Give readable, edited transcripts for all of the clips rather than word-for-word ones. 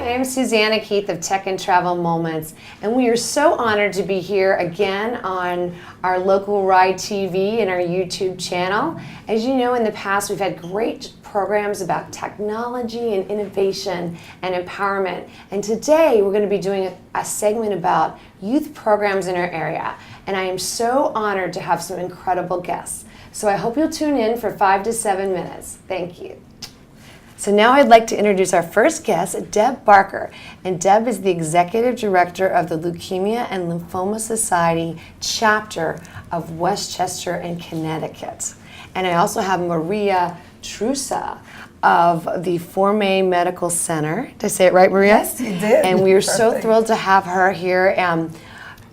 I'm Susanna Keith of Tech and Travel Moments, and we are so honored to be here again on our local Ride TV and our YouTube channel. As you know, in the past we've had great programs about technology and innovation and empowerment, and today we're going to be doing a segment about youth programs in our area, and I am so honored to have some incredible guests. So I hope you'll tune in for 5 to 7 minutes. Thank you. So now I'd like to introduce our first guest, Deb Barker. And Deb is the Executive Director of the Leukemia and Lymphoma Society chapter of Westchester and Connecticut. And I also have Maria Trusa of the Forme Medical Center. Did I say it right, Maria? Yes, you did. And we are so thrilled to have her here.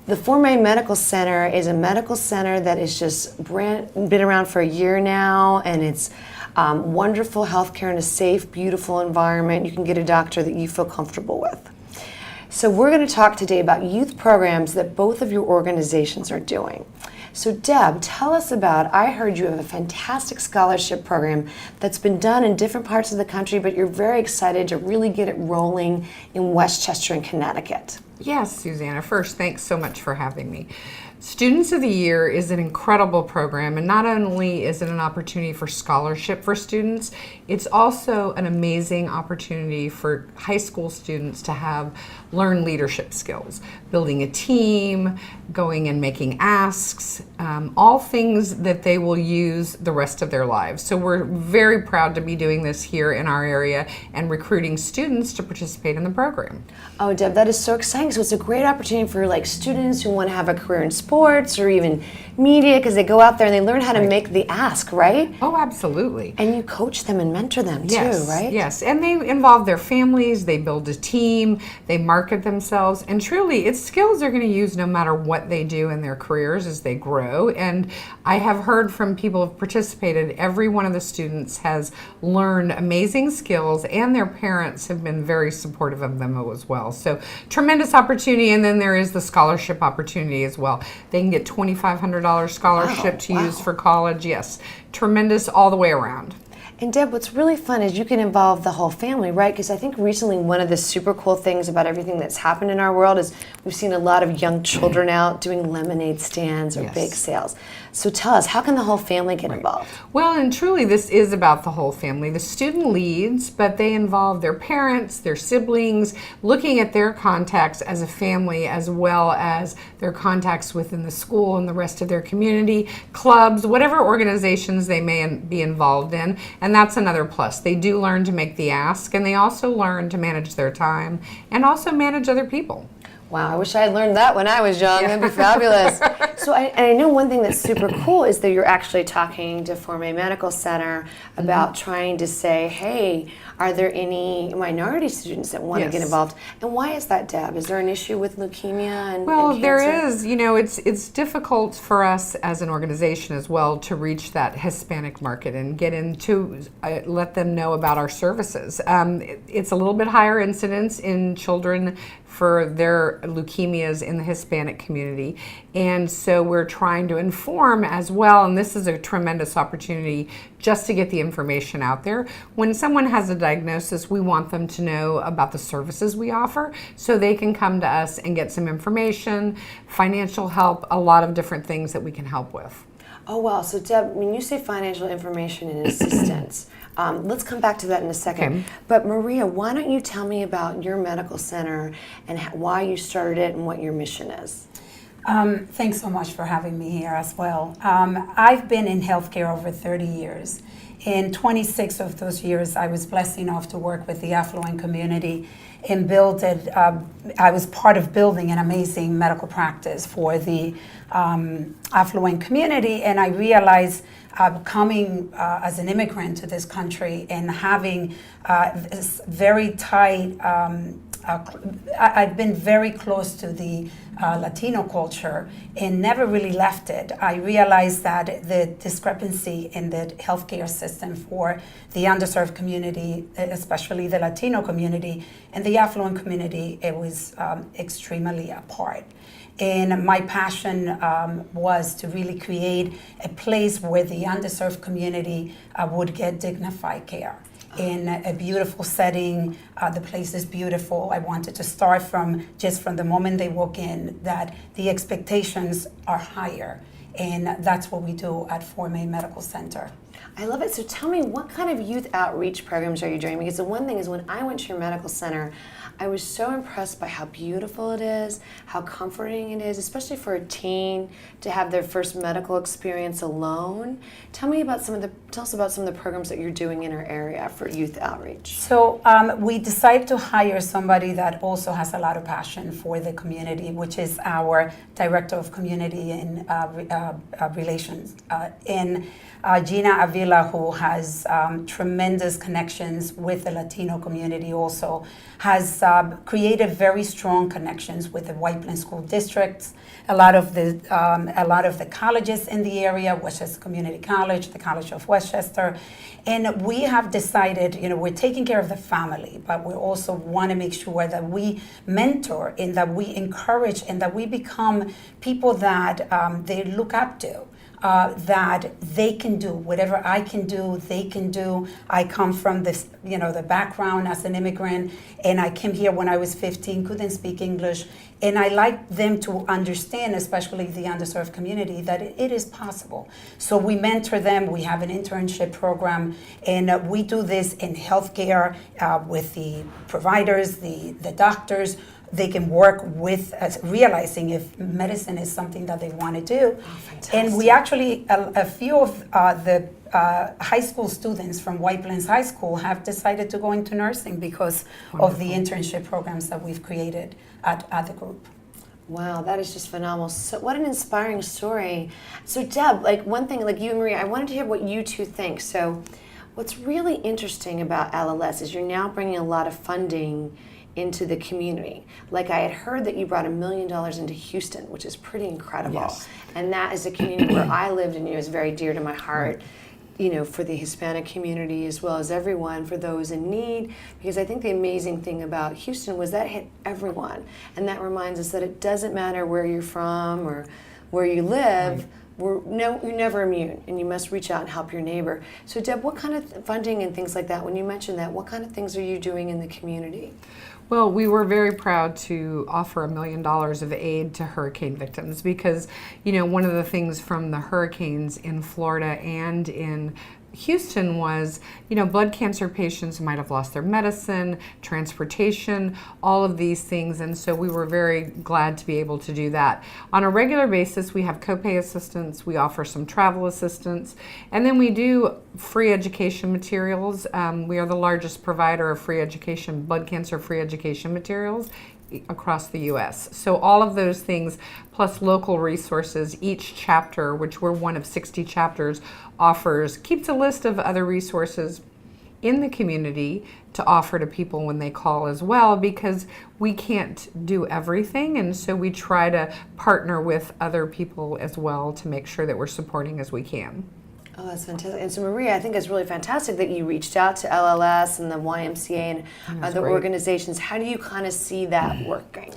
The Forme Medical Center is a medical center that is just been around for a year now, and it's wonderful healthcare in a safe, beautiful environment. You can get a doctor that you feel comfortable with. So we're going to talk today about youth programs that both of your organizations are doing. So Deb, tell us about, I heard you have a fantastic scholarship program that's been done in different parts of the country, but you're very excited to really get it rolling in Westchester and Connecticut. Yes, Susanna. First, thanks so much for having me. Students of the Year is an incredible program, and not only is it an opportunity for scholarship for students, it's also an amazing opportunity for high school students to learn leadership skills, building a team, going and making asks, all things that they will use the rest of their lives. So we're very proud to be doing this here in our area and recruiting students to participate in the program. Oh, Deb, that is so exciting. So it's a great opportunity for students who want to have a career in sports or even media, because they go out there and they learn how to make the ask, right? Oh, absolutely. And you coach them and mentor them too, right? Yes, and they involve their families, they build a team, they market themselves, and truly it's skills they're going to use no matter what they do in their careers as they grow. And I have heard from people who have participated, every one of the students has learned amazing skills, and their parents have been very supportive of them as well. So tremendous opportunity, and then there is the scholarship opportunity as well. They can get $2,500 scholarship to use for college. Yes, tremendous all the way around. And Deb, what's really fun is you can involve the whole family, right? Because I think recently one of the super cool things about everything that's happened in our world is we've seen a lot of young children out doing lemonade stands or bake sales. So tell us, how can the whole family get involved? Well, and truly this is about the whole family. The student leads, but they involve their parents, their siblings, looking at their contacts as a family, as well as their contacts within the school and the rest of their community, clubs, whatever organizations they may be involved in. And that's another plus. They do learn to make the ask, and they also learn to manage their time and also manage other people. Wow, I wish I had learned that when I was young. That'd be fabulous. So I know one thing that's super cool is that you're actually talking to Forme Medical Center about trying to say, hey, are there any minority students that want to get involved? And why is that, Deb? Is there an issue with leukemia and cancer? There is. You know, it's difficult for us as an organization as well to reach that Hispanic market and get into, let them know about our services. It's a little bit higher incidence in children for their leukemias in the Hispanic community. And so we're trying to inform as well, and this is a tremendous opportunity just to get the information out there. When someone has a diagnosis, we want them to know about the services we offer so they can come to us and get some information, financial help, a lot of different things that we can help with. Oh, wow. So, Deb, when you say financial information and assistance, let's come back to that in a second. Okay. But, Maria, why don't you tell me about your medical center and why you started it and what your mission is? Thanks so much for having me here as well. I've been in healthcare over 30 years. In 26 of those years, I was blessed enough to work with the affluent community and I was part of building an amazing medical practice for the affluent community, and I realized coming as an immigrant to this country and having this very tight, I've been very close to the Latino culture and never really left it. I realized that the discrepancy in the healthcare system for the underserved community, especially the Latino community, and the affluent community, it was extremely apart. And my passion was to really create a place where the underserved community would get dignified care. in a beautiful setting. The place is beautiful. I wanted to start from the moment they walk in, that the expectations are higher. And that's what we do at Fort May Medical Center. I love it. So tell me, what kind of youth outreach programs are you doing? Because the one thing is, when I went to your medical center, I was so impressed by how beautiful it is, how comforting it is, especially for a teen to have their first medical experience alone. Tell us about some of the programs that you're doing in our area for youth outreach. So we decided to hire somebody that also has a lot of passion for the community, which is our Director of Community and Relations Gina Avila, who has tremendous connections with the Latino community, also has created very strong connections with the White Plains school districts, a lot of the colleges in the area, Westchester Community College, the College of Westchester, and we have decided, we're taking care of the family, but we also want to make sure that we mentor and that we encourage and that we become people that they look up to. That they can do whatever I can do, they can do. I come from this, the background as an immigrant, and I came here when I was 15, couldn't speak English, and I like them to understand, especially the underserved community, that it is possible. So we mentor them. We have an internship program, and we do this in healthcare with the providers, the doctors. They can work with realizing if medicine is something that they want to do. Oh, and we actually, a few of the high school students from White Plains High School have decided to go into nursing because of the internship programs that we've created at the group. Wow, that is just phenomenal. So what an inspiring story. So Deb, one thing, you and Maria, I wanted to hear what you two think. So what's really interesting about LLS is you're now bringing a lot of funding into the community. I had heard that you brought $1 million into Houston, which is pretty incredible. Yes. And that is a community where I lived and is very dear to my heart, for the Hispanic community as well as everyone, for those in need. Because I think the amazing thing about Houston was that hit everyone. And that reminds us that it doesn't matter where you're from or where you live. Right. You're never immune, and you must reach out and help your neighbor. So Deb, what kind of funding and things like that, when you mentioned that, what kind of things are you doing in the community? Well, we were very proud to offer $1 million of aid to hurricane victims because, one of the things from the hurricanes in Florida and in Houston was, blood cancer patients might have lost their medicine, transportation, all of these things. And so we were very glad to be able to do that. On a regular basis, we have copay assistance, we offer some travel assistance, and then we do free education materials. We are the largest provider of free education, blood cancer free education materials across the U.S. So all of those things, plus local resources, each chapter, which we're one of 60 chapters, keeps a list of other resources in the community to offer to people when they call as well, because we can't do everything, and so we try to partner with other people as well to make sure that we're supporting as we can. Oh, that's fantastic. And so, Maria, I think it's really fantastic that you reached out to LLS and the YMCA and other organizations. How do you kind of see that working?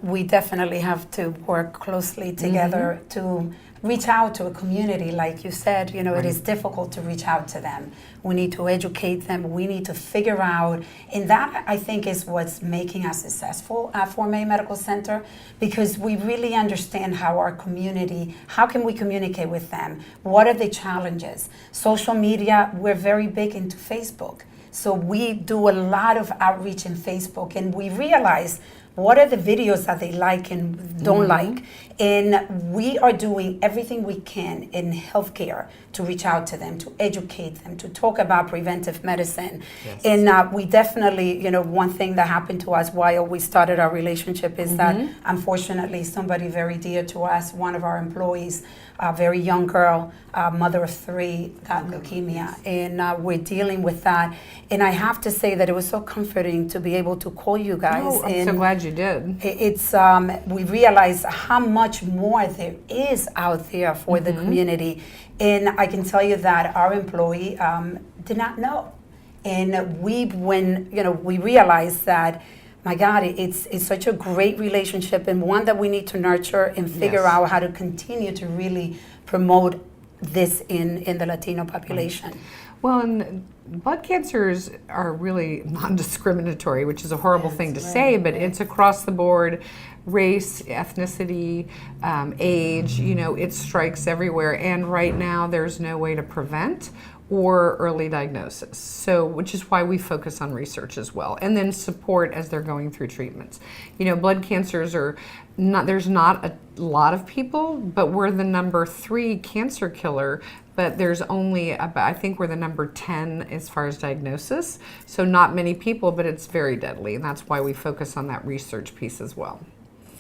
We definitely have to work closely together to reach out to a community. Like you said, it is difficult to reach out to them. We need to educate them. We need to figure out, and that I think is what's making us successful at Fort May Medical Center, because we really understand how our community, how can we communicate with them? What are the challenges? Social media, we're very big into Facebook. So we do a lot of outreach in Facebook, and we realize what are the videos that they like and don't like. And we are doing everything we can in healthcare to reach out to them, to educate them, to talk about preventive medicine. Yes. And we definitely, one thing that happened to us while we started our relationship is that unfortunately somebody very dear to us, one of our employees, a very young girl, mother of 3, got leukemia, and we're dealing with that. And I have to say that it was so comforting to be able to call you guys. Oh, I'm so glad you did. It's we realize how much more there is out there for the community, and I can tell you that our employee did not know, and when we realized that. My God, it's such a great relationship, and one that we need to nurture and figure out how to continue to really promote this in the Latino population. Well, and blood cancers are really non-discriminatory, which is a horrible thing to say, but it's across the board. Race, ethnicity, age, it strikes everywhere. And right now there's no way to prevent or early diagnosis. So, which is why we focus on research as well. And then support as they're going through treatments. Blood cancers are not, there's not a lot of people, but we're the number 3 cancer killer. But there's only about, I think we're the number 10 as far as diagnosis. So not many people, but it's very deadly. And that's why we focus on that research piece as well.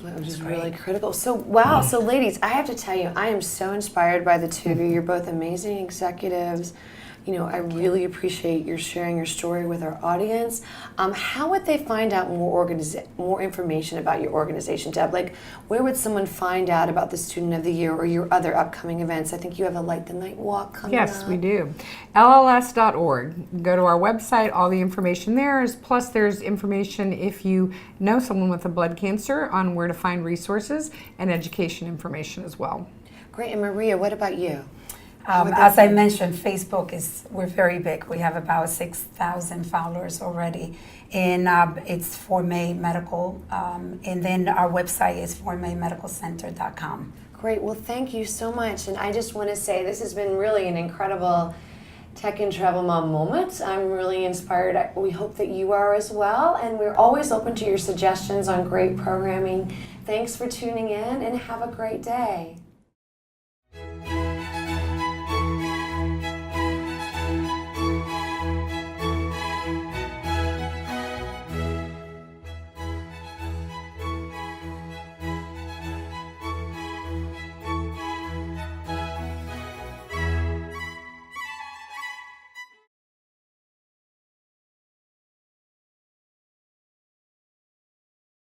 Which is really critical. So, wow. So, ladies, I have to tell you, I am so inspired by the two of you. You're both amazing executives. I really appreciate your sharing your story with our audience. How would they find out more information about your organization, Deb? Like, where would someone find out about the Student of the Year or your other upcoming events? I think you have a Light the Night Walk coming up. Yes, we do. LLS.org. Go to our website. All the information there is. Plus, there's information if you know someone with a blood cancer on where to find resources and education information as well. Great. And Maria, what about you? As I mentioned, we're very big. We have about 6,000 followers already. And it's Forme Medical. And then our website is formaymedicalcenter.com. Great. Well, thank you so much. And I just want to say this has been really an incredible Tech and Travel Mom moment. I'm really inspired. We hope that you are as well. And we're always open to your suggestions on great programming. Thanks for tuning in and have a great day.